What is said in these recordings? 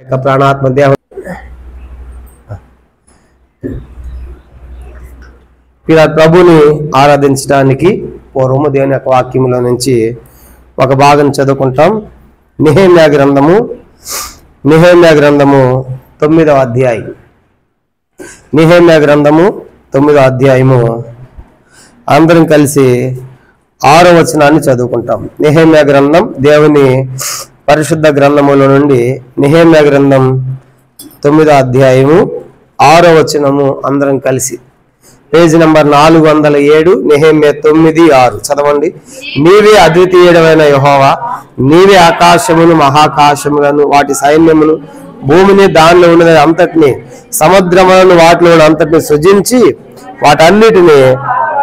ప్రాణాత్మ దేవ ప్రభుని ఆరాధించడానికి పూర్వము దేవుని యొక్క వాక్యంలో నుంచి ఒక భాగం చదువుకుంటాం. నెహెమ్యా గ్రంథము 9వ అధ్యాయం. నెహెమ్యా గ్రంథము 9వ అధ్యాయము అందరం కలిసి 6వ వచనాన్ని చదువుకుంటాం. నెహెమ్యా గ్రంథం దేవుని పరిశుద్ధ గ్రంథముల నుండి నెహెమ్యా గ్రంథం 9వ అధ్యాయము 6వ వచనము అందరం కలిసి పేజీ నంబర్ 407 నెహెమ్యా 9:6 చదవండి. నీవే అద్వితీయుడైన యెహోవా, నీవే ఆకాశమును మహాకాశములను వాటి సైన్యమును భూమిని దానిలో ఉన్నది అంతటిని సముద్రములను వాటిలో అంతటిని సృజించి వాటన్నిటిని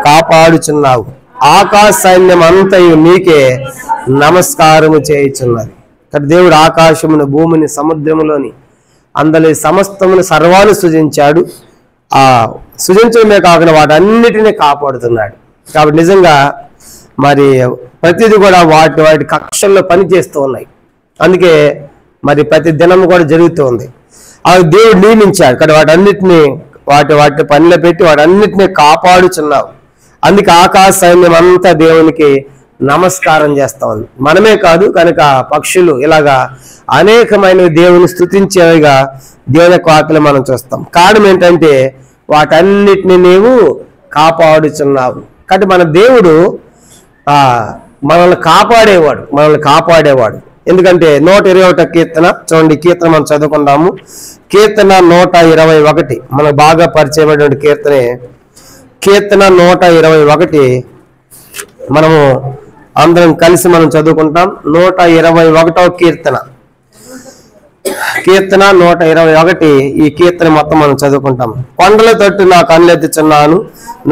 కాపాడుచున్నావు. ఆకాశ సైన్యం అంతయు నీకే నమస్కారము చేయుచున్నది. దేవుడు ఆకాశమును భూమిని సముద్రములోని అందరి సమస్తమును సర్వాలు సృజించాడు. ఆ సృజించడమే కాకుండా వాటన్నిటిని కాపాడుతున్నాడు. కాబట్టి నిజంగా మరి ప్రతిదీ కూడా వాటి కక్షల్లో పనిచేస్తూ ఉన్నాయి. అందుకే మరి ప్రతి దినం కూడా జరుగుతూ ఉంది. అవి దేవుడు నియమించాడు. కానీ వాటన్నిటిని వాటి పనిలో పెట్టి వాటన్నిటిని కాపాడుచున్నావు. అందుకే ఆకాశ సైన్యం అంతా దేవునికి నమస్కారం చేస్తా ఉంది. మనమే కాదు కనుక పక్షులు ఇలాగా అనేకమైన దేవుని స్తుతించేవిగా దేవుని యొక్క వాక్యలో మనం చూస్తాం. కారణం ఏంటంటే వాటన్నిటిని నీవు కాపాడుచున్నావు. కాబట్టి మన దేవుడు మనల్ని కాపాడేవాడు. ఎందుకంటే 121 కీర్తన చూడండి. కీర్తన మనం చదువుకుందాము. కీర్తన 121 మనకు బాగా పరిచయమైనటువంటి కీర్తనే. కీర్తన 121 మనము అందరం కలిసి మనం చదువుకుంటాం. 121వ కీర్తన 121 ఈ కీర్తన మొత్తం మనం చదువుకుంటాం. కొండల తట్టు నాకు కన్నులెత్తుచున్నాను,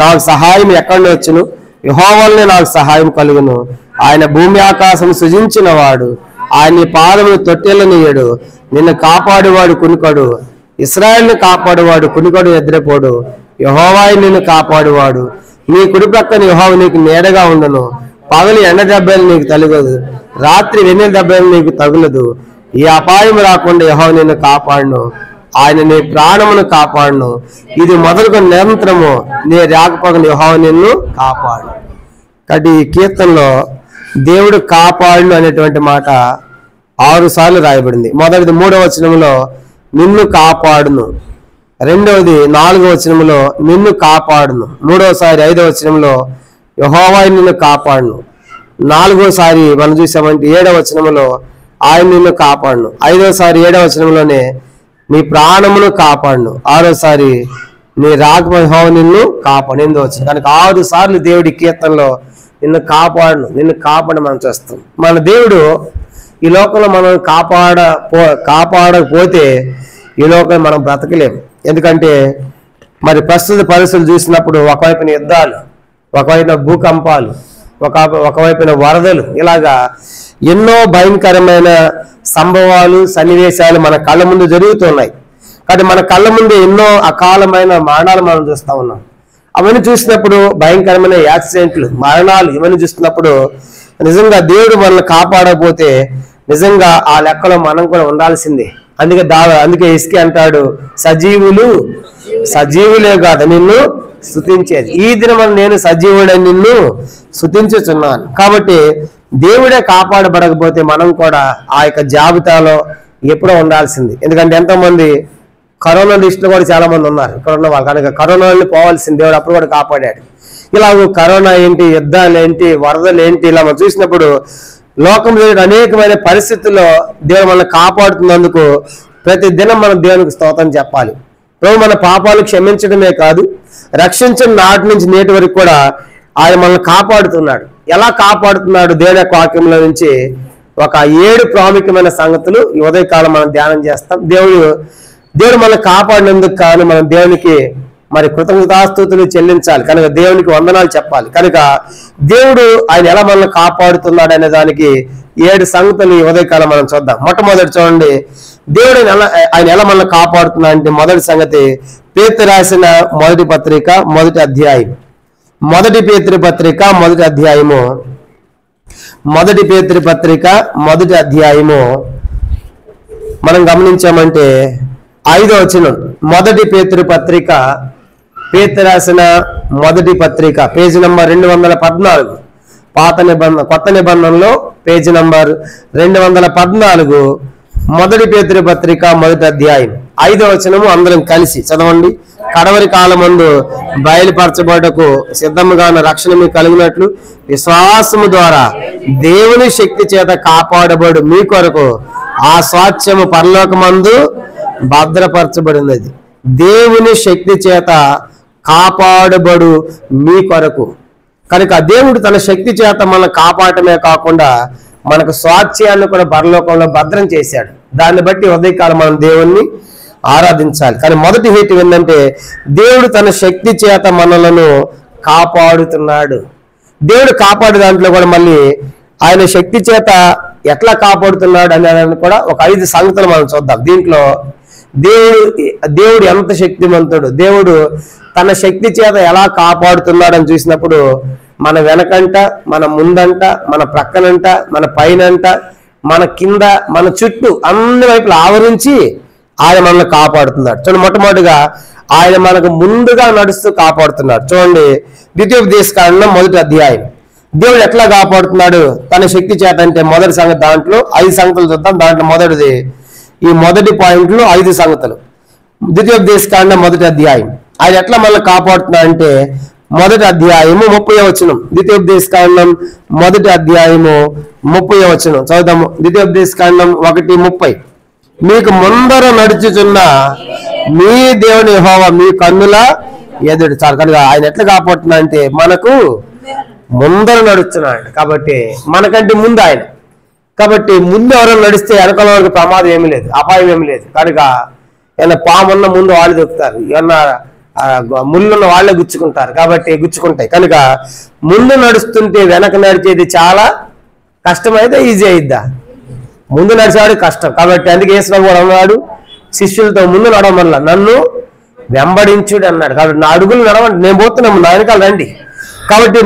నాకు సహాయం ఎక్కడి వచ్చును? యెహోవానే నాకు సహాయం కలుగును. ఆయన భూమి ఆకాశం సృజించిన వాడు, ఆయన పాదములు తొట్టెలనీయడు. నిన్ను కాపాడువాడు కునుకడు, ఇశ్రాయేలును కాపాడువాడు కునుకడు నిద్రపోడు. యెహోవాయే నిన్ను కాపాడువాడు. నీ కుడి ప్రక్కన యెహోవా నీకు నీడగా ఉండును. పగలు ఎండ దెబ్బలు నీకు తగలదు, రాత్రి వెన్నెల దెబ్బలు నీకు తగులదు. ఈ అపాయం రాకుండా యెహోవా నిన్ను కాపాడును. ఆయన నీ ప్రాణమును కాపాడును. ఇది మొదలుకొని నిరంతరము నీ రాకపోకను యెహోవా నిన్ను కాపాడు. కాబట్టి ఈ కీర్తనలో దేవుడు కాపాడును అనేటువంటి మాట 6 సార్లు రాయబడింది. మొదటిది 3వ వచనంలో నిన్ను కాపాడును, రెండవది 4వ వచనంలో నిన్ను కాపాడును, మూడవసారి 5వ వచనంలో యెహోవా నిన్ను కాపాడును, 4వసారి మనం చూసామంటే 7వ వచనంలో ఆయన నిన్ను కాపాడును, 5వసారి 7వ వచనంలోనే నీ ప్రాణమును కాపాడును, 6వసారి నీ రాకపో యెహోవా నిన్ను కాపాడు 8వ వచనం. కనుక 6 సార్లు దేవుడి కీర్తనలో నిన్ను కాపాడు మనం చూస్తాం. మన దేవుడు ఈ లోకంలో మనం కాపాడకపోతే ఈ లోకంలో మనం బ్రతకలేము. ఎందుకంటే మరి ప్రస్తుత పరిస్థితులు చూసినప్పుడు ఒకవైపున యుద్ధాలు, ఒకవైపున భూకంపాలు, ఒకవైపున వరదలు, ఇలాగా ఎన్నో భయంకరమైన సంభవాలు సన్నివేశాలు మన కళ్ళ ముందు జరుగుతున్నాయి. కాబట్టి మన కళ్ళ ముందు ఎన్నో అకాలమైన మరణాలు మనం చూస్తూ ఉన్నాం. అవన్నీ చూసినప్పుడు భయంకరమైన యాక్సిడెంట్లు, మరణాలు ఇవన్నీ చూస్తున్నప్పుడు నిజంగా దేవుడు మనల్ని కాపాడకపోతే నిజంగా ఆ లెక్కలో మనం కూడా ఉండాల్సిందే. అందుకే ఇస్కి అంటాడు, సజీవులే కాదు నిన్ను స్తుతించేది. ఈ దినం నేను సజీవుడని నిన్ను స్తుతించుచున్నాను. కాబట్టి దేవుడే కాపాడబడకపోతే మనం కూడా ఆ యొక్క జాబితాలో ఎప్పుడో ఉండాల్సింది. ఎందుకంటే ఎంతోమంది కరోనా లిస్టులో కూడా చాలా మంది ఉన్నారు ఇక్కడ ఉన్న వాళ్ళు. కనుక కరోనాని పోవాల్సింది దేవుడు అప్పుడు కూడా కాపాడాడు. ఇలా కరోనా ఏంటి, యుద్ధాలు ఏంటి, వరదలు ఏంటి, ఇలా మనం చూసినప్పుడు లోకం అనేకమైన పరిస్థితుల్లో దేవుడు మనల్ని కాపాడుతున్నందుకు ప్రతి దినం మనం దేవునికి స్తోత్రం చెప్పాలి. దేవుడు మన పాపాలు క్షమించడమే కాదు, రక్షించిన నాటి నుంచి నేటి వరకు కూడా ఆయన మనల్ని కాపాడుతున్నాడు. ఎలా కాపాడుతున్నాడు? దేవుని యొక్క వాక్యంలో నుంచి ఒక 7 ప్రాముఖ్యమైన సంగతులు ఈ ఉదయకాలం మనం ధ్యానం చేస్తాం. దేవుడు మనల్ని కాపాడినందుకు కానీ మనం దేవునికి మరి కృతజ్ఞతాస్తుతులు చెల్లించాలి. కనుక దేవునికి వందనాలు చెప్పాలి. కనుక దేవుడు ఆయన ఎలా మనల్ని కాపాడుతున్నాడు అనే దానికి 7 సంగతులు ఈ ఉదయకాలం మనం చూద్దాం. మొట్టమొదటి చూడండి, దేవుడు ఆయన ఎలా మనల్ని కాపాడుతున్నాడు అంటే మొదటి సంగతి పేతురు రాసిన మొదటి పత్రిక మొదటి అధ్యాయం. మొదటి పేతురు పత్రిక మొదటి అధ్యాయము, మొదటి పేతురు పత్రిక మొదటి అధ్యాయము మనం గమనించామంటే 5వ వచనం, మొదటి పేతురు పత్రిక, పేతురు రాసిన మొదటి పత్రిక, పేజీ నంబర్ 214, పాత నిబంధన కొత్త నిబంధనలో పేజీ నంబర్ 214, మొదటి పేతురు పత్రిక మొదటి అధ్యాయం 5వ వచనము అందరం కలిసి చదవండి. కడవరి కాలమందు బయలుపరచబడకు సిద్ధముగా రక్షణ మీకు కలిగినట్లు విశ్వాసము ద్వారా దేవుని శక్తి చేత కాపాడబడు మీ కొరకు ఆ స్వాస్థ్యము పరలోకమందు భద్రపరచబడినది. దేవుని శక్తి చేత కాపాడబడు మీ కొరకు. కనుక దేవుడు తన శక్తి చేత మనం కాపాడటమే కాకుండా మనకు స్వాస్థ్యాన్ని కూడా పరలోకంలో భద్రం చేశాడు. దాన్ని బట్టి ఉదయకాలం మనం దేవుణ్ణి ఆరాధించాలి. కానీ మొదటి హేతు ఏంటంటే దేవుడు తన శక్తి చేత మనలను కాపాడుతున్నాడు. దేవుడు కాపాడే దాంట్లో కూడా మళ్ళీ ఆయన శక్తి చేత ఎట్లా కాపాడుతున్నాడు అనేదాన్ని కూడా ఒక 5 సంగతులు మనం చూద్దాం. దీంట్లో దేవుడు ఎంత శక్తిమంతుడు, దేవుడు తన శక్తి చేత ఎలా కాపాడుతున్నాడని చూసినప్పుడు మన వెనకంట, మన ముందంట, మన ప్రక్కనంట, మన పైనంట, మన కింద, మన చుట్టూ అన్ని వైపులు ఆవరించి ఆయన మనల్ని కాపాడుతున్నాడు. చూడండి, మొట్టమొదటిగా ఆయన మనకు ముందుగా నడుస్తూ కాపాడుతున్నాడు. చూడండి, ద్వితీయోపదేశకాండం మొదటి అధ్యాయం. దేవుడు ఎట్లా కాపాడుతున్నాడు తన శక్తి చేత అంటే మొదటి సంగతి, దాంట్లో 5 సంగతులు చూద్దాం. దాంట్లో మొదటిది, ఈ మొదటి పాయింట్లో 5 సంగతులు. ద్వితీయోపదేశకాండం మొదటి అధ్యాయం ఆయన ఎట్లా మనల్ని కాపాడుతున్నాడు అంటే మొదటి అధ్యాయము 30వ వచనం. ద్వితీయోపదేశకాండం మొదటి అధ్యాయము 30వ వచనం చదువుదాము. ద్వితీయోపదేశకాండం 1:30, మీకు ముందర నడుచుచున్న మీ దేవుని యెహోవా మీ కన్నుల ఎదుడు. చాలు. కనుక ఆయన ఎట్లా కాపాడుతున్నా అంటే మనకు ముందర నడుస్తున్నాడు కాబట్టి మనకంటే ముందు ఆయన. కాబట్టి ముందు ఎవరైనా నడిస్తే వెనకాల వరకు ప్రమాదం ఏమీ లేదు, అపాయం ఏమీ లేదు. కనుక ఏమన్నా పామున్న ముందు వాళ్ళు దొక్కుతారు, ఏమన్నా ముళ్ళున్న వాళ్ళే గుచ్చుకుంటారు, కాబట్టి గుచ్చుకుంటాయి. కనుక ముందు నడుస్తుంటే వెనక నడిచేది చాలా కష్టమైతే ఈజీ అయిద్దా? ముందు నడిచేవాడు కష్టం. కాబట్టి అందుకే యేసు కూడా అన్నాడు శిష్యులతో, ముందు నడవం వల్ల నన్ను వెంబడించుడు అన్నాడు. కాబట్టి నా అడుగులు నడవండి, నేను పోతున్నాము, నా వెనకాల రండి. కాబట్టి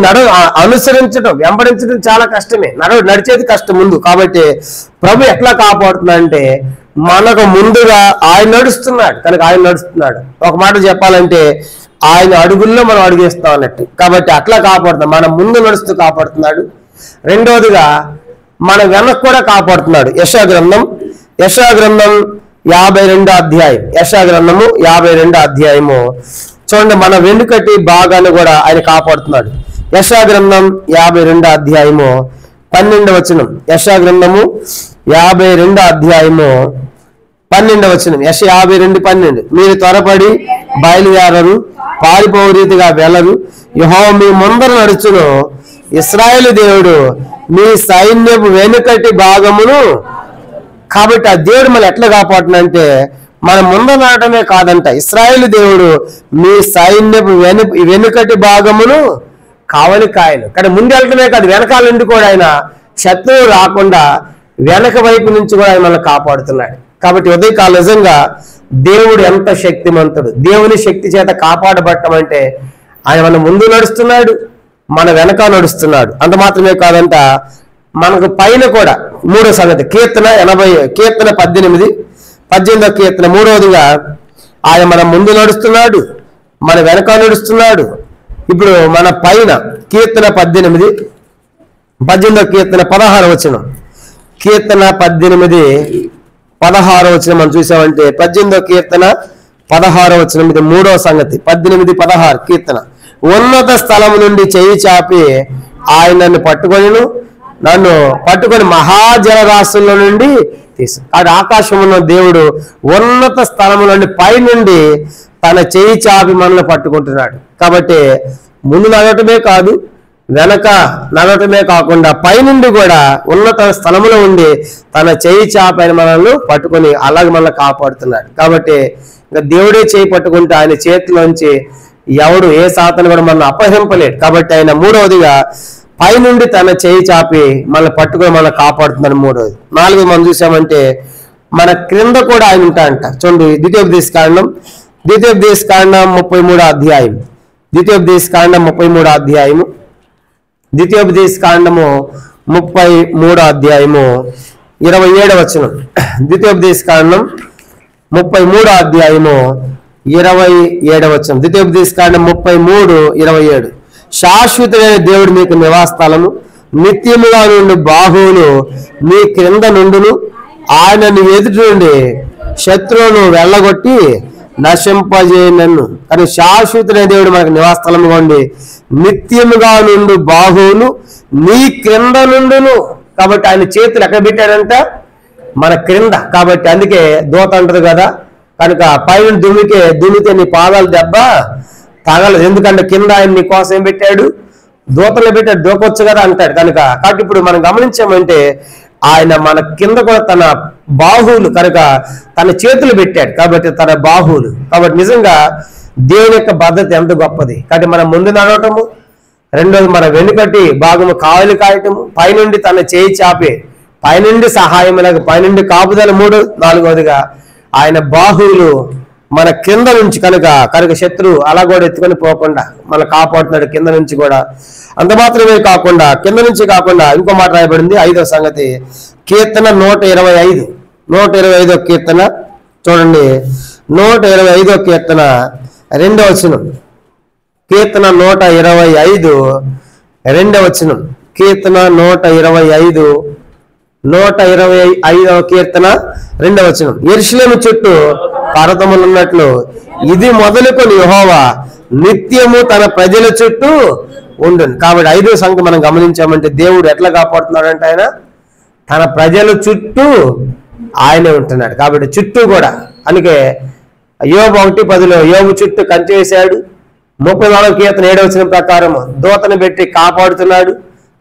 అనుసరించడం, వెంబడించడం చాలా కష్టమే, నడిచేది కష్టం ముందు. కాబట్టి ప్రభు ఎట్లా కాపాడుతున్నా అంటే మనకు ముందుగా ఆయన నడుస్తున్నాడు. కనుక ఆయన నడుస్తున్నాడు. ఒక మాట చెప్పాలంటే ఆయన అడుగుల్లో మనం అడుగేస్తాం అన్నట్టు. కాబట్టి అట్లా కాపాడుతున్నాడు, మన ముందు నడుస్తూ కాపాడుతున్నాడు. రెండవదిగా మన వెనక్కి కూడా కాపాడుతున్నాడు. యెషయా గ్రంథం 52వ అధ్యాయం. యెషయా గ్రంథము 52వ అధ్యాయము చూడండి, మన వెనుకటి భాగాన్ని కూడా ఆయన కాపాడుతున్నాడు. యెషయా గ్రంథం 52వ అధ్యాయము 12వ వచనం. యెషయా గ్రంథము 52వ అధ్యాయము 12వ వచనం. యెషయా 52:12, మీరు త్వరపడి బయలుదేరరు, పారిపోవు రీతిగా వెళ్ళరు, యెహోవా మీ ముందర నడుచును, ఇశ్రాయేలు దేవుడు మీ సైన్యపు వెనుకటి భాగమును. కాబట్టి ఆ దేవుడు మనం ఎట్లా కాపాడుతుందంటే మన ముందు నాటమే కాదంట, ఇశ్రాయేలు దేవుడు మీ సైన్యపు వెనుకటి భాగమును కావలి కాయలు. కానీ ముందు వెళ్ళటమే కాదు, వెనకాల నుండి కూడా ఆయన శత్రువు రాకుండా వెనక వైపు నుంచి కూడా ఆయన మనల్ని కాపాడుతున్నాడు. కాబట్టి ఉదయకాలం నిజంగా దేవుడు ఎంత శక్తిమంతుడు. దేవుని శక్తి చేత కాపాడబడటం అంటే ఆయన మన ముందు నడుస్తున్నాడు, మన వెనక నడుస్తున్నాడు. అంత మాత్రమే కాదంట, మనకు పైన కూడా 3వ సంగతి, కీర్తన 18, 18వ కీర్తన 3వదిగా ఆయన మన ముందు నడుస్తున్నాడు, మన వెనక నడుస్తున్నాడు. ఇప్పుడు మన పైన కీర్తన 18, 18వ కీర్తన 16వ వచనం. కీర్తన 18, 16వ వచనం మనం చూసామంటే 18వ కీర్తన 16వ వచనం. ఇది 3వ సంగతి. 18, 16 కీర్తన. ఉన్నత స్థలం నుండి చేయి చాపి ఆయన నన్ను పట్టుకొని మహాజలరాశుల నుండి తీసు. అది ఆకాశంలో దేవుడు ఉన్నత స్థలము నుండి పైనుండి తన చేయి చాపి మనల్ని పట్టుకుంటున్నాడు. కాబట్టి ముందు నడవటమే కాదు, వెనక నడవటమే కాకుండా పైనుండి కూడా ఉన్నత స్థలములో ఉండి తన చేయి చాపి ఆయన మనల్ని పట్టుకొని అలాగే మనల్ని కాపాడుతున్నాడు. కాబట్టి ఇంకా దేవుడే చేయి పట్టుకుంటే ఆయన చేతిలోంచి ఎవడు ఏ సాతను కూడా మనల్ని అపహరింపలేడు. కాబట్టి ఆయన 3వదిగా పైనుండి తన చేయి చాపి మనల్ని పట్టుకొని మనల్ని కాపాడుతున్నాడు. 3వది. 4వది మనం చూసామంటే మన క్రింద కూడా ఆయన ఉంటాడంట. చూడండి, ద్వితీయోపదేశకాండం 33వ అధ్యాయం. ద్వితీయోపదేశకాండం 33వ అధ్యాయము. ద్వితీయోపదేశకాండము 33వ అధ్యాయము 27వ వచనం. ద్వితీయోపదేశకాండం 33వ అధ్యాయము 27వ వచనం. ద్వితీయోపదేశకాండం 33:27. శాశ్వతమైన దేవుడు మీకు నివాసస్థలము, నిత్యముగా నుండి బాహువులు మీ క్రింద నుండును. ఆయనను ఎదుటి నుండి శత్రువును వెళ్ళగొట్టి నశింపజేయనన్ను. కానీ శాశ్వతమైన దేవుడు మనకు నివాసస్థలముగా ఉండి నిత్యముగా నుండి బాహువులు నీ క్రింద నుండును. కాబట్టి ఆయన చేతులు ఎక్కడ పెట్టాడంట? మన క్రింద. కాబట్టి అందుకే దూత అంటది కదా, కనుక పైన దుమితే నీ పాదాలు దెబ్బ తగలదు. ఎందుకంటే కింద ఆయన నీ కోసం ఏం పెట్టాడు? దూతలు పెట్టాడు, దూకొచ్చు కదా అంటాడు కనుక. కాబట్టి ఇప్పుడు మనం గమనించామంటే ఆయన మన కింద కూడా తన బాహువులు కనుక తన చేతులు పెట్టాడు. కాబట్టి తన బాహువులు. కాబట్టి నిజంగా దేవుని యొక్క భద్రత ఎంత గొప్పది. కాబట్టి మనం ముందు నడవటము, రెండోది మన వెనుకటి భాగము కావలి కాయటము, పైనుండి తన చేయి చాపే పైనుండి సహాయం, పైనుండి కాపుదల, నాలుగవదిగా ఆయన బాహువులు మన కింద నుంచి కనుక శత్రువు అలా కూడా ఎత్తుకొని పోకుండా మన కాపాడుతున్నాడు కింద నుంచి కూడా. అంత మాత్రమే కాకుండా కింద నుంచి కాకుండా ఇంకో మాట రాయబడింది. 5వ సంగతి, కీర్తన 125. 125వ కీర్తన చూడండి. 125వ కీర్తన 2వ వచనం. కీర్తన 125 2వ వచనం. కీర్తన 125వ కీర్తన 2వ వచనం. యెరూషలేము చుట్టూ పర్వతములున్నట్లు ఇది మొదలుకొని యెహోవా నిత్యము తన ప్రజల చుట్టూ ఉండును. కాబట్టి 5వ సంగతి మనం గమనించామంటే దేవుడు ఎట్లా కాపాడుతున్నాడంటే ఆయన తన ప్రజల చుట్టూ ఆయనే ఉంటున్నాడు. కాబట్టి చుట్టూ కూడా. అందుకే యోబు 1:10 యోబు చుట్టూ కంచె వేశాడు. 34వ కీర్తన 7వ వచనం ప్రకారం దూతను పెట్టి కాపాడుతున్నాడు.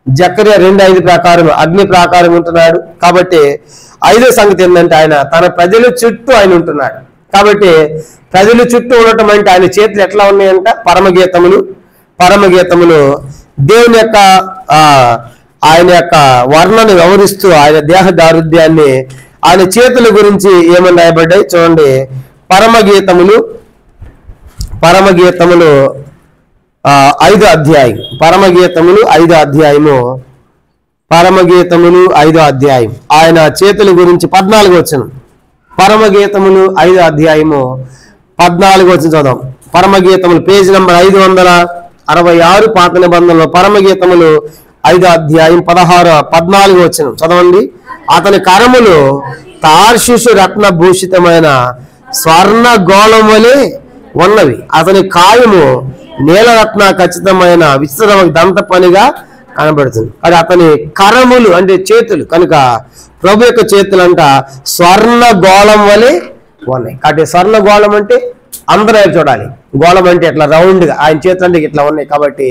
జకర్యా 2:5 ప్రకారం అగ్ని ప్రాకారం ఉంటున్నాడు. కాబట్టి 5వ సంగతి ఏంటంటే ఆయన తన ప్రజల చుట్టూ ఆయన ఉంటున్నాడు. కాబట్టి ప్రజల చుట్టూ ఉండటం అంటే ఆయన చేతులు ఎట్లా ఉన్నాయంట? పరమగీతములు దేవుని యొక్క ఆయన యొక్క వర్ణను వివరిస్తూ ఆయన దేహ దారుఢ్యాన్ని ఆయన చేతుల గురించి ఏమని రాయబడ్డాయి చూడండి. పరమగీతములు 5వ అధ్యాయం. పరమగీతములు 5వ అధ్యాయము. పరమగీతములు 5వ అధ్యాయం ఆయన చేతుల గురించి 14వ వచనం. పరమగీతములు 5వ అధ్యాయము 14వ వచనం చదువు. పరమగీతములు పేజీ నంబర్ 566 పాత నిబంధనలో పరమగీతములు 5వ అధ్యాయం 14వ వచనం చదవండి. అతని కరములు తార్షిషు రత్న భూషితమైన స్వర్ణ గోళం వలె ఉన్నవి. అతని కాయము నీలరత్న ఖచ్చితమైన విచిత్ర దంత పనిగా కనబడుతుంది. అది అతని కరములు అంటే చేతులు కనుక ప్రభు యొక్క చేతులు అంట స్వర్ణ గోళం వలె ఉన్నాయి. కాబట్టి స్వర్ణ గోళం అంటే అందరూ చూడాలి. గోళం అంటే ఇట్లా రౌండ్గా ఆయన చేతులు అంటే ఇట్లా ఉన్నాయి. కాబట్టి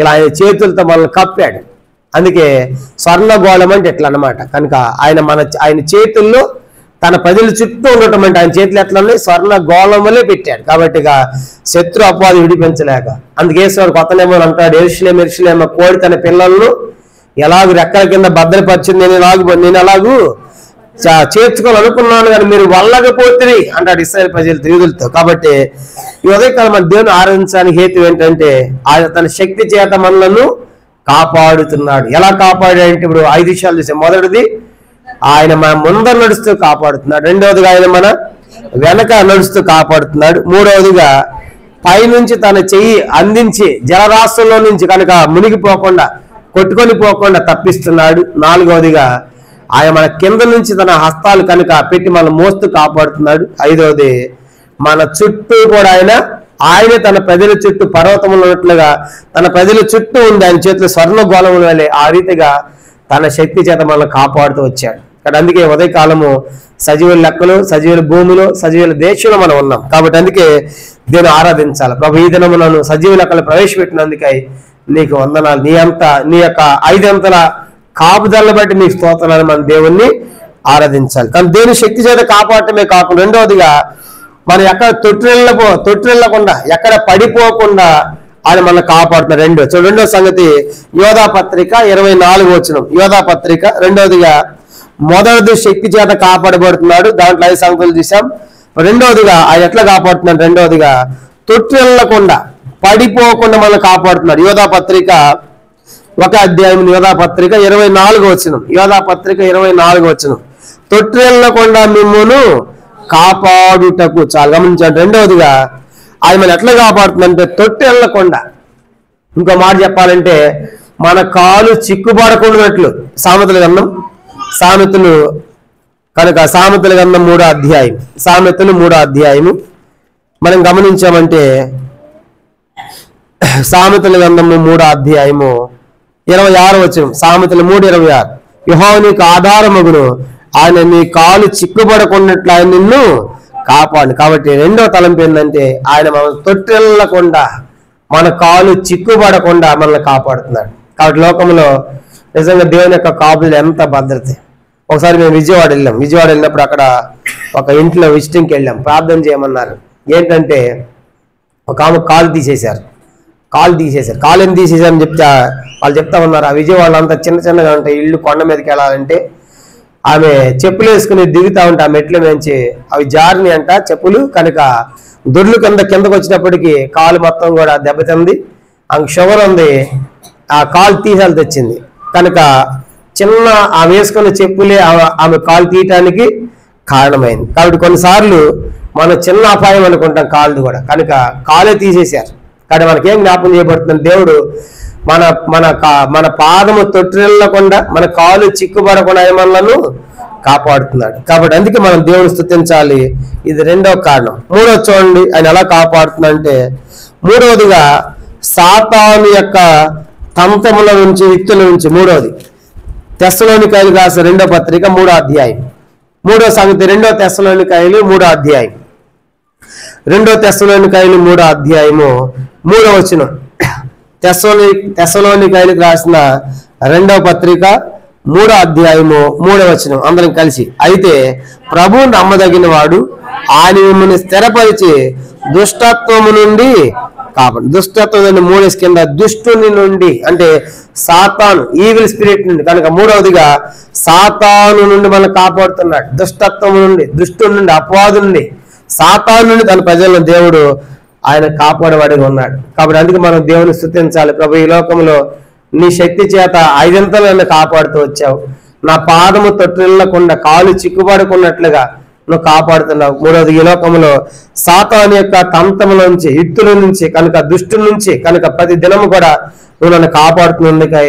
ఇలా ఆయన చేతులతో మనల్ని కప్పాడు. అందుకే స్వర్ణ గోళం అంటే ఇట్లా అన్నమాట. కనుక ఆయన చేతుల్లో తన ప్రజల చుట్టూ ఉండటం అంటే ఆయన చేతులు ఎట్లా ఉన్నాయి? స్వర్ణ గోళం వల్లే పెట్టాడు. కాబట్టి ఇక శత్రు అపవాది విడిపించలేక అందుకేశ్వరు కొత్త నిబంధన అంటాడు, యెరూషలేము కోడి తన పిల్లలను ఎలాగూ రెక్కల కింద భద్రపరిచింది నేను అలాగూ చేర్చుకోవాలనుకున్నాను కానీ మీరు వల్లకపోతే అంటాడు ఇశ్రాయేలు ప్రజలతో యూదులతో. కాబట్టి ఈ ఉదయకాలం మన దేవుని ఆరాధించడానికి హేతు ఏంటంటే ఆయన తన శక్తి చేత మనలను కాపాడుతున్నాడు. ఎలా కాపాడంటే ఇప్పుడు 5 విషయాలు చూసాం. మొదటిది ఆయన మన ముందర నడుస్తూ కాపాడుతున్నాడు. రెండవదిగా ఆయన మన వెనక నడుస్తూ కాపాడుతున్నాడు. మూడవదిగా పైనుంచి తన చెయ్యి అందించి జలరాశుల్లో నుంచి కనుక మునిగిపోకుండా కొట్టుకొని పోకుండా తప్పిస్తున్నాడు. నాలుగవదిగా ఆయన మన కింద నుంచి తన హస్తాలు కనుక పెట్టి మనం మోస్తూ కాపాడుతున్నాడు. ఐదవది మన చుట్టూ కూడా ఆయన తన ప్రజల చుట్టూ పర్వతములు ఉన్నట్లుగా తన ప్రజల చుట్టూ ఉంది ఆయన చేతులు స్వర్ణ గోళములు వలె. ఆ రీతిగా తన శక్తి చేత మనల్ని కాపాడుతూ వచ్చాడు. ఇక్కడ అందుకే ఉదయకాలము సజీవుల లెక్కలు, సజీవుల భూమిలో, సజీవుల దేశంలో మనం ఉన్నాం. కాబట్టి అందుకే దీన్ని ఆరాధించాలి. ప్రభు ఈ దినము నన్ను సజీవ లెక్కలు ప్రవేశపెట్టినందుకై నీకు వందనాలు. నీ యొక్క 5 అంతల కాపుదలను బట్టి నీకు స్తోత్రాలు. మన దేవుణ్ణి ఆరాధించాలి. కానీ దేవుని శక్తి చేత కాపాడటమే కాకుండా రెండవదిగా మనం ఎక్కడ తొట్టిల్లకుండా ఎక్కడ పడిపోకుండా ఆయన మనల్ని కాపాడుతున్నారు. రెండో సంగతి యోధా పత్రిక 24వ వచనం. యోధా పత్రిక రెండవదిగా మొదటిది శక్తి చేత కాపాడబడుతున్నాడు. దాంట్లో 5 సంగతులు చూసాం. రెండవదిగా ఆయన ఎట్లా కాపాడుతున్నాడు? రెండవదిగా తొట్టిల్లకుండా పడిపోకుండా మనల్ని కాపాడుతున్నాడు. యోధా పత్రిక ఒక అధ్యాయం యోధా పత్రిక 24వ వచనం. యోధా పత్రిక 24వ వచనం. తొట్టిల్లకుండా మిమ్మును కాపాడుటకు. చాలా గమనించండి. రెండవదిగా ఆయన మనం ఎట్లా కాపాడుతుందంటే తొట్టిల్లకుండా. ఇంకో మాట చెప్పాలంటే మన కాలు చిక్కుపడకుండానట్లు. సామెతల గ్రంథం సామెతలు కనుక సామెతల గ్రంథం 3వ అధ్యాయం, సామెతలు 3వ అధ్యాయము మనం గమనించామంటే సామెతల గ్రంథము 3వ అధ్యాయము 26వ వచనం. సామెతలు 3:26. యెహోవా నీకు ఆధారమగును, ఆయన నీ కాలు చిక్కుపడకున్నట్లు ఆయన నిన్ను కాపాడు. కాబట్టి రెండో తలంపు ఏంటంటే ఆయన మనం తొట్టిల్లకుండా, మన కాలు చిక్కుపడకుండా మనల్ని కాపాడుతున్నాడు. కాబట్టి లోకంలో నిజంగా దేవుని యొక్క కాపుదల ఎంత భద్రత. ఒకసారి మేము విజయవాడ వెళ్ళినప్పుడు అక్కడ ఒక ఇంట్లో విజిటింగ్కి వెళ్ళాం. ప్రార్థన చేయమన్నారు. ఏంటంటే ఒక ఆమె కాలు తీసేశారు. కాలు ఏం తీసేశారని వాళ్ళు చెప్తా ఉన్నారు. ఆ విజయవాడలో అంతా చిన్నగా ఉంటాయి ఇల్లు. కొండ మీదకి వెళ్ళాలంటే ఆమె చెప్పులు వేసుకుని దిగుతా ఉంటే ఆ మెట్ల నుంచి అవి జారిని అంట చెప్పులు. కనుక దొడ్లు కిందకు వచ్చినప్పటికీ కాలు మొత్తం కూడా దెబ్బతింది. ఆమె షుగర్ ఉంది. ఆ కాలు తీసాల్సి వచ్చింది. కనుక చిన్న ఆమె వేసుకున్న చెప్పులే ఆమె కాలు తీయటానికి కారణమైంది. కాబట్టి కొన్నిసార్లు మనం చిన్న అపాయం అనుకుంటాం కాళ్ళు కూడా. కనుక కాలే తీసేశారు. కానీ మనకేం జ్ఞాపకం చేయబడుతుంది, దేవుడు మన పాదము తొట్టిల్లకుండా, మన కాలు చిక్కుపడకుండా మనలను కాపాడుతున్నాడు. కాబట్టి అందుకే మనం దేవుని స్తుతించాలి. ఇది రెండవ కారణం. మూడవది చూడండి ఆయన ఎలా కాపాడుతున్నా అంటే, మూడవదిగా సాతాను యొక్క తంత్రముల నుంచి, యుక్తుల నుంచి. మూడవది తెస్సలోనికైలు రాసిన 2వ పత్రిక 3వ అధ్యాయం. 3వ సంగతి 2వ తెస్సలోనికైలు 3వ అధ్యాయం. 2వ తెస్సలోనికైలు 3వ అధ్యాయము 3వ వచనం. తెస్సలోనికైలకు రాసిన 2వ పత్రిక 3వ అధ్యాయము 3వ వచనం. అందరం కలిసి. అయితే ప్రభువు నమ్మదగిన వాడు, ఆయన మిమ్మల్ని స్థిరపరిచి దుష్టత్వము నుండి కాపాడు. దుష్టత్వం 3 కింద దుష్టుని నుండి అంటే సాతాను, ఈవిల్ స్పిరిట్ నుండి. కనుక మూడవదిగా సాతాను నుండి మనల్ని కాపాడుతున్నాడు. దుష్టత్వం నుండి, దుష్టుని నుండి, అపవాదు నుండి, సాతాను నుండి తన ప్రజలను దేవుడు ఆయన కాపాడేవాడిగా ఉన్నాడు. కాబట్టి అందుకే మనం దేవుని స్తుతించాలి. ప్రభు, ఈ లోకంలో నీ శక్తి చేత 5 అంతలను కాపాడుతూ వచ్చావు. నా పాదము తొట్టిల్లకుండా, కాలు చిక్కుపడుకున్నట్లుగా నువ్వు కాపాడుతున్నావు. మూడవది, ఈ లోకంలో సాతాను యొక్క తంత్రముల నుంచి, యుక్తుల నుంచి, కనుక దుష్టుల నుంచి, కనుక ప్రతి దినము కూడా నువ్వు నన్ను కాపాడుతున్నందుకై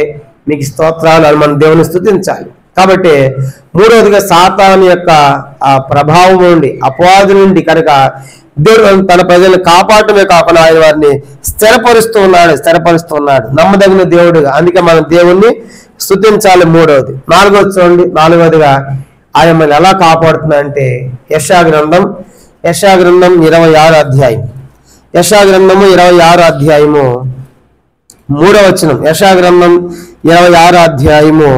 నీకు స్తోత్రాలు అని మనం దేవుని స్తుతించాలి. కాబట్టి మూడవదిగా సాతాను యొక్క ఆ ప్రభావం నుండి, అపవాదు నుండి కనుక దేవుడు తన ప్రజలను కాపాడటమే కాకుండా ఆయన వారిని స్థిరపరుస్తూ ఉన్నాడు నమ్మదగిన దేవుడుగా. అందుకే మనం దేవుణ్ణి స్తుతించాలి. మూడవది. నాలుగవది చూడండి. నాలుగవదిగా ఆయన మనల్ని ఎలా కాపాడుతున్నా అంటే యెషయా గ్రంథం 26వ అధ్యాయం. యెషయా గ్రంథము 26వ అధ్యాయము 3వ వచనం. యెషయా గ్రంథం 26వ అధ్యాయము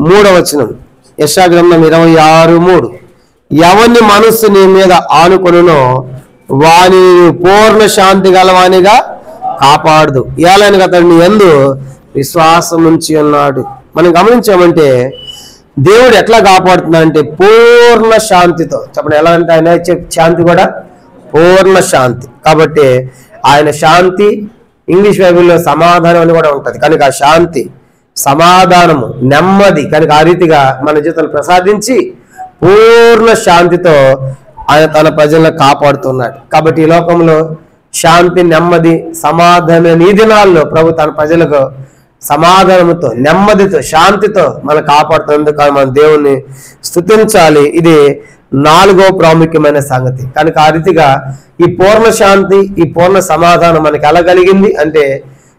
3వ వచనం. యెషయా గ్రంథం 26:3. ఎవరిని మనస్సు నీ మీద ఆనుకొనునో వాని పూర్ణ శాంతి గలవానిగా కాపాడదు, ఏలైనగా అతడు నీ యందు విశ్వాసం ఉంచి ఉన్నాడు. మనం గమనించామంటే దేవుడు ఎట్లా కాపాడుతున్నా అంటే పూర్ణ శాంతితో. చెప్పండి, ఎలా అంటే ఆయన శాంతి కూడా పూర్ణ శాంతి. కాబట్టి ఆయన శాంతి, ఇంగ్లీష్ బైబిల్లో సమాధానం అని కూడా ఉంటుంది. కనుక ఆ శాంతి, సమాధానము, నెమ్మది కనుక ఆ రీతిగా మన జీవితాలు ప్రసాదించి పూర్ణ శాంతితో ఆయన తన ప్రజలను కాపాడుతున్నాడు. కాబట్టి ఈ లోకంలో శాంతి, నెమ్మది, సమాధానం ఈ దినాల్లో ప్రభు తన ప్రజలకు సమాధానంతో, నెమ్మదితో, శాంతితో మనం కాపాడుతున్నందుకు మన దేవుణ్ణి స్తుతించాలి. ఇది 4వ ప్రాముఖ్యమైన సంగతి. కనుక ఆ రీతిగా ఈ పూర్ణ శాంతి, ఈ పూర్ణ సమాధానం మనకి ఎలా కలిగింది అంటే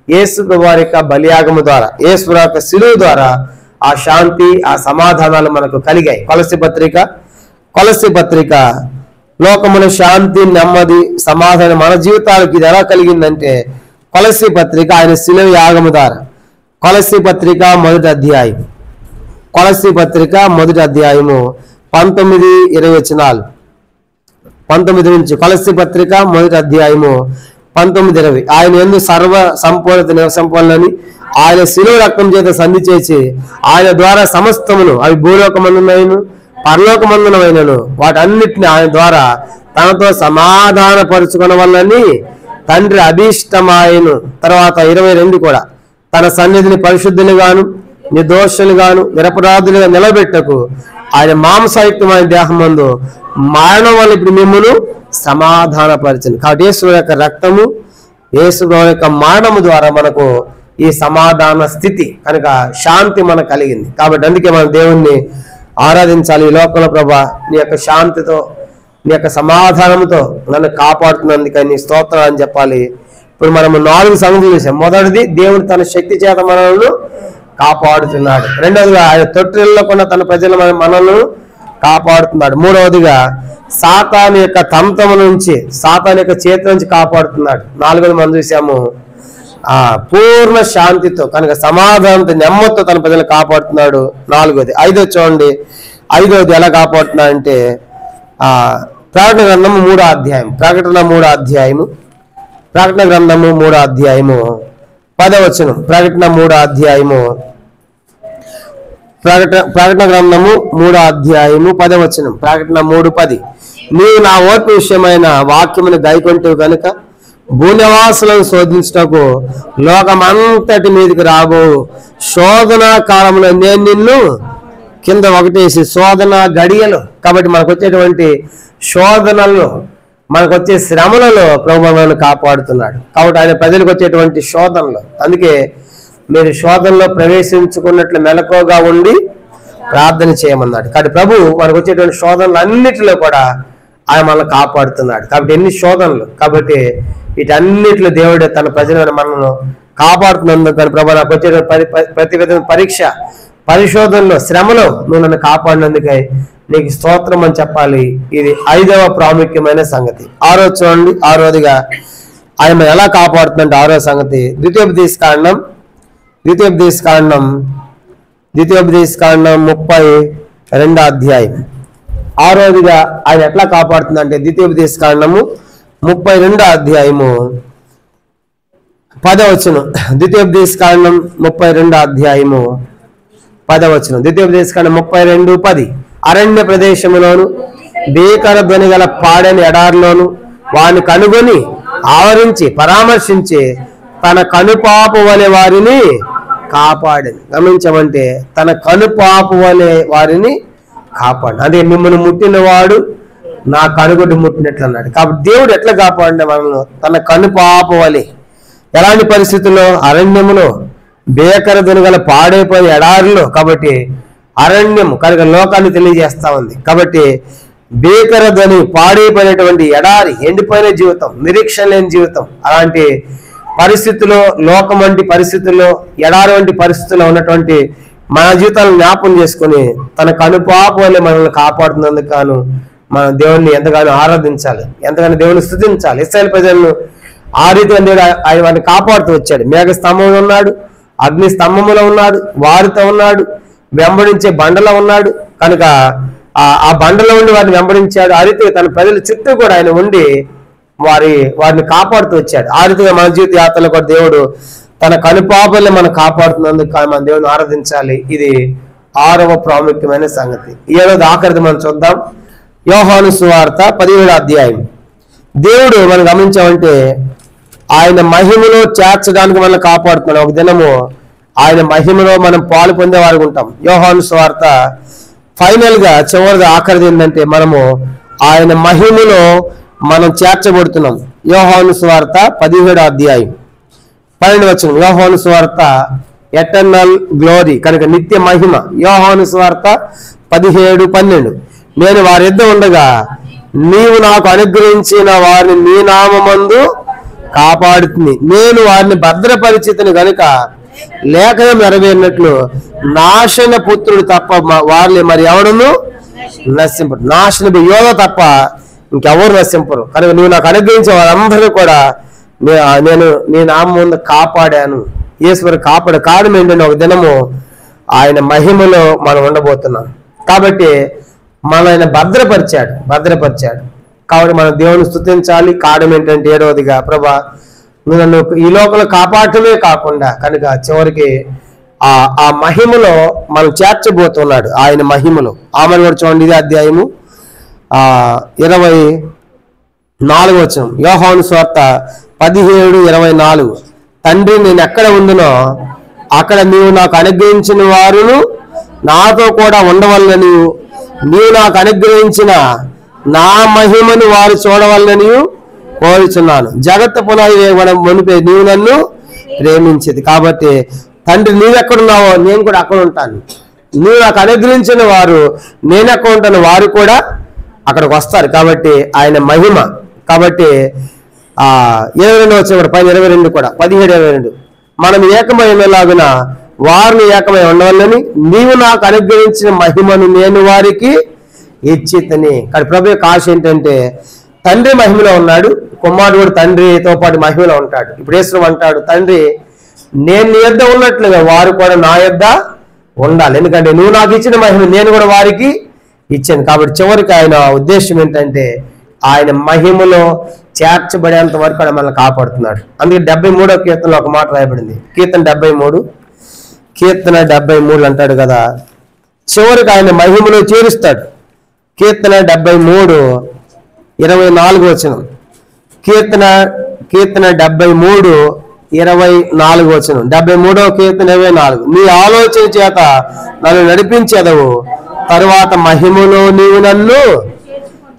యేసు వారి యొక్క బలియాగము ద్వారా, యేసు యొక్క శిలువ ద్వారా ఆ శాంతి, ఆ సమాధానాలు మనకు కలిగాయి. కొలస్సీ పత్రిక లోకముల శాంతి, నెమ్మది, సమాధానం మన జీవితాలకు ఇది ఎలా కలిగిందంటే కొలస్సీ పత్రిక ఆయన శిలువ యాగము ద్వారా. కొలస్సీ పత్రిక మొదటి అధ్యాయం. కొలస్సీ పత్రిక మొదటి అధ్యాయము 19-20 వచనాలు. 19 నుంచి. కొలస్సీ పత్రిక మొదటి అధ్యాయము 19-20. ఆయన యందు సర్వ సంపూర్ణత నివసింపాలని ఆయన శిలువ రక్తం చేత సంధి చేసి ఆయన ద్వారా సమస్తమును, అవి భూలోకమందునైను పరలోకమందునైనను వాటన్నిటిని ఆయన ద్వారా తనతో సమాధానపరుచుకున్న వల్లని తండ్రి అభీష్టమాయను. తర్వాత 22 కూడా తన సన్నిధిని పరిశుద్ధులుగాను నిర్దోషులుగాను నిరపరాధులుగా నిలబెట్టకు ఆయన మాంసాయుక్తమైన దేహం మందు మరణం వల్ల ఇప్పుడు మిమ్మల్ని సమాధానపరిచింది. కాబట్టి యేసు యొక్క రక్తము, యేసు యొక్క మరణము ద్వారా మనకు ఈ సమాధాన స్థితి కనుక శాంతి మనకు కలిగింది. కాబట్టి అందుకే మనం దేవుణ్ణి ఆరాధించాలి. ఈ లోకంలో ప్రభా నీ యొక్క శాంతితో నీ యొక్క సమాధానంతో నన్ను కాపాడుతున్నందుకని నీ స్తోత్రం అని చెప్పాలి. ఇప్పుడు మనము 4 సంగతులు చూసాం. మొదటిది, దేవుడు తన శక్తి చేత మనల్ని కాపాడుతున్నాడు. రెండవదిగా ఆయన తొట్టిల్లో కూడా తన ప్రజల మనల్ని కాపాడుతున్నాడు. మూడవదిగా సాతాను యొక్క తంత్రము నుంచి, సాతాను యొక్క చేతి నుంచి కాపాడుతున్నాడు. నాలుగవది మనం చూసాము పూర్ణ శాంతితో కనుక సమాధానంతో నెమ్మదితో తన ప్రజలను కాపాడుతున్నాడు. నాలుగవది. ఐదవది చూడండి, ఐదవది ఎలా కాపాడుతున్నాడంటే ప్రకటన గ్రంథము 3వ అధ్యాయం, ప్రకటన 3వ అధ్యాయము, ప్రకటన గ్రంథము 3వ అధ్యాయము 10వ వచనం, ప్రకటన 3వ అధ్యాయము, ప్రకటన గ్రంథము 3వ అధ్యాయము 10వ వచనం, ప్రకటన 3:10. నీవు నా ఓర్పు విషయమైన వాక్యమును గైకొంటివి కనుక భూనివాసులను శోధించుటకు లోకమంతటి మీదకి రాబో శోధన కాలంలో నేను నిన్ను కింద ఒకటేసి శోధన గడియలు. కాబట్టి మనకు వచ్చేటువంటి శోధనల్లో, మనకు వచ్చే శ్రమలలో ప్రభు మనల్ని కాపాడుతున్నాడు. కాబట్టి ఆయన ప్రజలకు వచ్చేటువంటి శోధనలు, అందుకే మీరు శోధనలో ప్రవేశించుకున్నట్లు మెలకువగా ఉండి ప్రార్థన చేయమన్నాడు. కాబట్టి ప్రభు మనకు వచ్చేటువంటి శోధనలు అన్నిటిలో కూడా ఆయన మనల్ని కాపాడుతున్నాడు. కాబట్టి ఎన్ని శోధనలు, కాబట్టి వీటన్నిటిలో దేవుడు తన ప్రజలను మనల్ని కాపాడుతున్నందుకు కానీ ప్రభు నాకు వచ్చేటువంటి ప్రతి విధమైన పరీక్ష, పరిశోధనలో, శ్రమలో నువ్వు నన్ను కాపాడినందుకై నీకు స్తోత్రం అని చెప్పాలి. ఇది 5వ ప్రాముఖ్యమైన సంగతి. ఆరోజు చూడండి, ఆరోదిగా ఆయన ఎలా కాపాడుతుందంటే ఆరో సంగతి ద్వితీయోపదేశకాండం 32వ అధ్యాయం. ఆరోదిగా ఆయన ఎట్లా కాపాడుతుందంటే ద్వితీయోపదేశకాండము 32వ అధ్యాయము 10వ వచనం. ద్వితీయోపదేశకాండం 32వ అధ్యాయము 10వ వచనం. ద్వితీయోపదేశకాండం 32:10. అరణ్య ప్రదేశములోను భీకర ధ్వని గల పాడని ఎడారిలోను వారిని కనుగొని ఆవరించి పరామర్శించి తన కనుపాపు వలె వారిని కాపాడని. గమనించమంటే తన కనుపాపు వలె వారిని కాపాడు. అదే మిమ్మల్ని ముట్టినవాడు నా కనుగొడ్డు ముట్టినట్లు అన్నాడు. కాబట్టి దేవుడు ఎట్లా కాపాడిన మనల్ని? తన కనుపాపు వలె. ఎలాంటి పరిస్థితుల్లో? అరణ్యములో, భీకర ధ్వని గల పాడైపోయిన ఎడారిలో. కాబట్టి అరణ్యము కనుక లోకాన్ని తెలియజేస్తా ఉంది. కాబట్టి భీకర ధ్వని, పాడైపోయినటువంటి ఎడారి, ఎండిపోయిన జీవితం, నిరీక్షణ లేని జీవితం, అలాంటి పరిస్థితుల్లో, లోకం వంటి పరిస్థితుల్లో, ఎడారి వంటి పరిస్థితుల్లో ఉన్నటువంటి మన జీవితాలను జ్ఞాపం చేసుకుని తన కనుపాపు వల్ల మనల్ని కాపాడుతున్నందుకు గాను మనం దేవుణ్ణి ఎంతగానో ఆరాధించాలి, ఎంతగానో దేవుని స్తుతించాలి. ఇశ్రాయేలు ప్రజలను ఆ రీతిగా దేవుడు ఆయన వారిని కాపాడుతూ వచ్చాడు. మేఘ స్తంభంలో ఉన్నాడు, అగ్ని స్తంభములో ఉన్నాడు, వారితో ఉన్నాడు, వెంబడించే బండలో ఉన్నాడు. కనుక ఆ బండలో ఉండి వారిని వెంబడించాడు. ఆ రీతిగా తన ప్రజల చుట్టూ కూడా ఆయన ఉండి వారిని కాపాడుతూ వచ్చాడు. ఆ రీతిగా మన జీవిత యాత్రలో కూడా దేవుడు తన కనుపాపల్ని మనం కాపాడుతున్నందుకు మన దేవుని ఆరాధించాలి. ఇది 6వ ప్రాముఖ్యమైన సంగతి. 7వది ఆఖరిది మనం చూద్దాం. యోహాను సువార్త 17వ అధ్యాయం. దేవుడు మనం గమనించామంటే ఆయన మహిమలో చేర్చడానికి మనల్ని కాపాడుతున్నాడు. ఒక దినము ఆయన మహిమలో మనం పాలు పొందేవారు ఉంటాం. యోహాను సువార్త ఫైనల్ గా చివరిది ఆఖరిది ఏంటంటే మనము ఆయన మహిమలో మనం చేర్చబడుతున్నాం. యోహాను సువార్త 17వ అధ్యాయం 12వ వచనం. యోహాను సువార్త ఎటర్నల్ గ్లోరీ కనుక నిత్య మహిమ. యోహాను సువార్త 17:12. నేను వారి యొద్ద ఉండగా నీవు నాకు అనుగ్రహించిన వారిని నీ నామమందు కాపాడుతుంది. నేను వారిని భద్రపరిచితిని గనుక లేఖనం నెరవేరినట్లు నాశన పుత్రుడు తప్ప వారిని మరి ఎవడును నశింపడు. నాశన యోధ తప్ప ఇంకెవరు నశింపరు. కనుక నువ్వు నాకు అనుగ్రహించే వారందరూ కూడా నేను నీ నామం ముందు కాపాడాను. ఈశ్వరు కాపాడు. కారణం ఏంటంటే ఒక దినము ఆయన మహిమలో మనం ఉండబోతున్నాం. కాబట్టి మన ఆయన భద్రపరిచాడు. కాబట్టి మనం దేవుని స్తుతించాలి. కారణం ఏంటంటే 7వదిగా ప్రభా నువ్వు నన్ను ఈ లోకంలో కాపాడటమే కాకుండా కనుక చివరికి ఆ మహిమలో మనం చేర్చబోతున్నాడు. ఆయన మహిమలో ఆమె కూడా చూడండి. ఇదే అధ్యాయము 24వ వచనం. యోహాను సువార్త 17:24. తండ్రి నేను ఎక్కడ ఉందునో అక్కడ నీవు నాకు అనుగ్రహించిన వారును నాతో కూడా ఉండవలనని, నీవు నాకు అనుగ్రహించిన నా మహిమను వారు చూడవలనని కోరుచున్నాను. జగత్తు పునాది వేయడం మునిపే నీవు నన్ను ప్రేమించేది. కాబట్టి తండ్రి నీవెక్కడున్నావో నేను కూడా అక్కడ ఉంటాను. నువ్వు నాకు అనుగ్రహించిన వారు నేను ఎక్కడ ఉంటాను, వారు కూడా అక్కడికి వస్తారు. కాబట్టి ఆయన మహిమ. కాబట్టి 22 వచ్చేవాడు పైన 22 కూడా 17:22 మనం ఏకమైనలాగున వారిని ఏకమై ఉండవాలని నీవు నాకు అనుగ్రహించిన మహిమను నేను వారికి ఇచ్చితిని. కానీ ప్రభు యొక్క ఆశ ఏంటంటే తండ్రి మహిమలో ఉన్నాడు, కుమారుడు కూడా తండ్రితో పాటు మహిమలో ఉంటాడు. ఇప్పుడు యేసు అంటాడు, తండ్రి నేను నీ యొద్ద ఉన్నట్లుగా వారు కూడా నా యొద్ద ఉండాలి, ఎందుకంటే నువ్వు నాకు ఇచ్చిన మహిమ నేను కూడా వారికి ఇచ్చాను. కాబట్టి చివరికి ఆయన ఉద్దేశం ఏంటంటే ఆయన మహిమలో చేర్చబడేంత వరకు ఆయన మనల్ని కాపాడుతున్నాడు. అందుకే 73వ కీర్తనలో ఒక మాట రాయబడింది. కీర్తన 73 అంటాడు కదా, చివరికి ఆయన మహిమలో చేరుస్తాడు. కీర్తన 73:24 వచనం. కీర్తన 73:24 వచనం. 73వ కీర్తన 24. నీ ఆలోచన చేత నన్ను నడిపించేదవు, తరువాత మహిమలో నీవు నన్ను.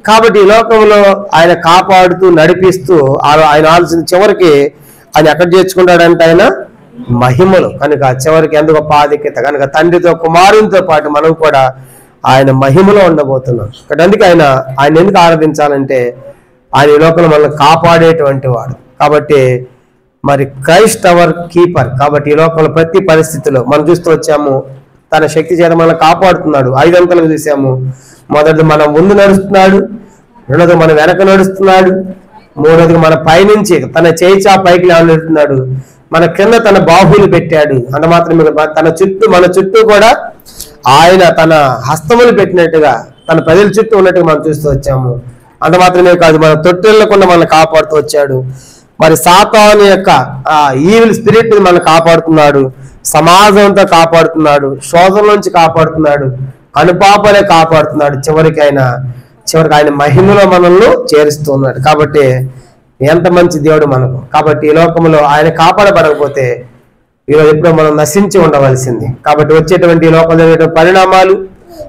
కాబట్టి ఈ లోకంలో ఆయన కాపాడుతూ నడిపిస్తూ ఆయన ఆలోచన చివరికి ఆయన ఎక్కడ చేర్చుకుంటాడంటే ఆయన మహిమలు. కనుక చివరికి ఎంత గొప్ప ఆధిక్యత. కనుక తండ్రితో కుమారునితో పాటు మనం కూడా ఆయన మహిమలో ఉండబోతున్నాం. అందుకే ఆయన ఎందుకు ఆరాధించాలంటే ఆయన ఈ లోకంలో మనల్ని కాపాడేటువంటి వాడు. కాబట్టి మరి క్రైస్ట్ అవర్ కీపర్. కాబట్టి ఈ లోకంలో ప్రతి పరిస్థితిలో మనం చూస్తూ వచ్చాము, తన శక్తి చేత మనల్ని కాపాడుతున్నాడు. 5 అంతలుగా చూసాము. మొదటిది మన ముందు నడుస్తున్నాడు, రెండోది మన వెనక నడుస్తున్నాడు, మూడోది మన పైనుంచి తన చేయిచా పైకి నడుస్తున్నాడు, మన కింద తన బాహువులు పెట్టాడు. అంత మాత్రమే మన చుట్టూ కూడా ఆయన తన హస్తములు పెట్టినట్టుగా తన ప్రజల చుట్టూ ఉన్నట్టుగా మనం చూస్తూ వచ్చాము. అంత మాత్రమే కాదు, మన తొట్టెళ్ళకుండా మనల్ని కాపాడుతూ వచ్చాడు. మరి సాతాను యొక్క ఈవిల్ స్పిరిట్ మనల్ని కాపాడుతున్నాడు, సమాజంతో కాపాడుతున్నాడు, శోధన నుంచి కాపాడుతున్నాడు, అనుపాపలే కాపాడుతున్నాడు. చివరికి ఆయన మహిమలో మనల్ని చేరుస్తున్నాడు. కాబట్టి ఎంత మంచి దేవుడు మనకు. కాబట్టి ఈ లోకంలో ఆయన కాపాడబడకపోతే ఈరోజు ఎప్పుడో మనం నశించి ఉండవలసింది. కాబట్టి వచ్చేటువంటి ఈ లోకంలో పరిణామాలు,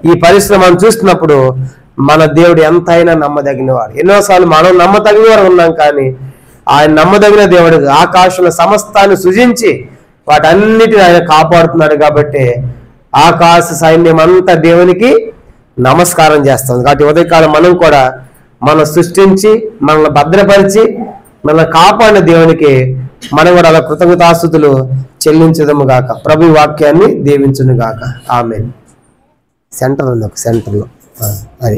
ఈ పరిశ్రమను చూస్తున్నప్పుడు మన దేవుడు ఎంతైనా నమ్మదగిన వాడు. ఎన్నోసార్లు మనం నమ్మదగిన వారు ఉన్నాం, కానీ ఆయన నమ్మదగిన దేవుడు. ఆకాశంలో సమస్తాన్ని సృజించి వాటన్నిటిని ఆయన కాపాడుతున్నాడు. కాబట్టి ఆకాశ సైన్యం అంతా దేవునికి నమస్కారం చేస్తుంది. కాబట్టి ఉదయకాలం మనం కూడా సృష్టించి మనల్ని భద్రపరిచి మనల్ని కాపాడిన దేవునికి మనం కూడా అలా కృతజ్ఞతాస్తుతులు చెల్లించదము గాక. ప్రభు వాక్యాన్ని దీవించును గాక. ఆమేన్. సెంటర్లో అది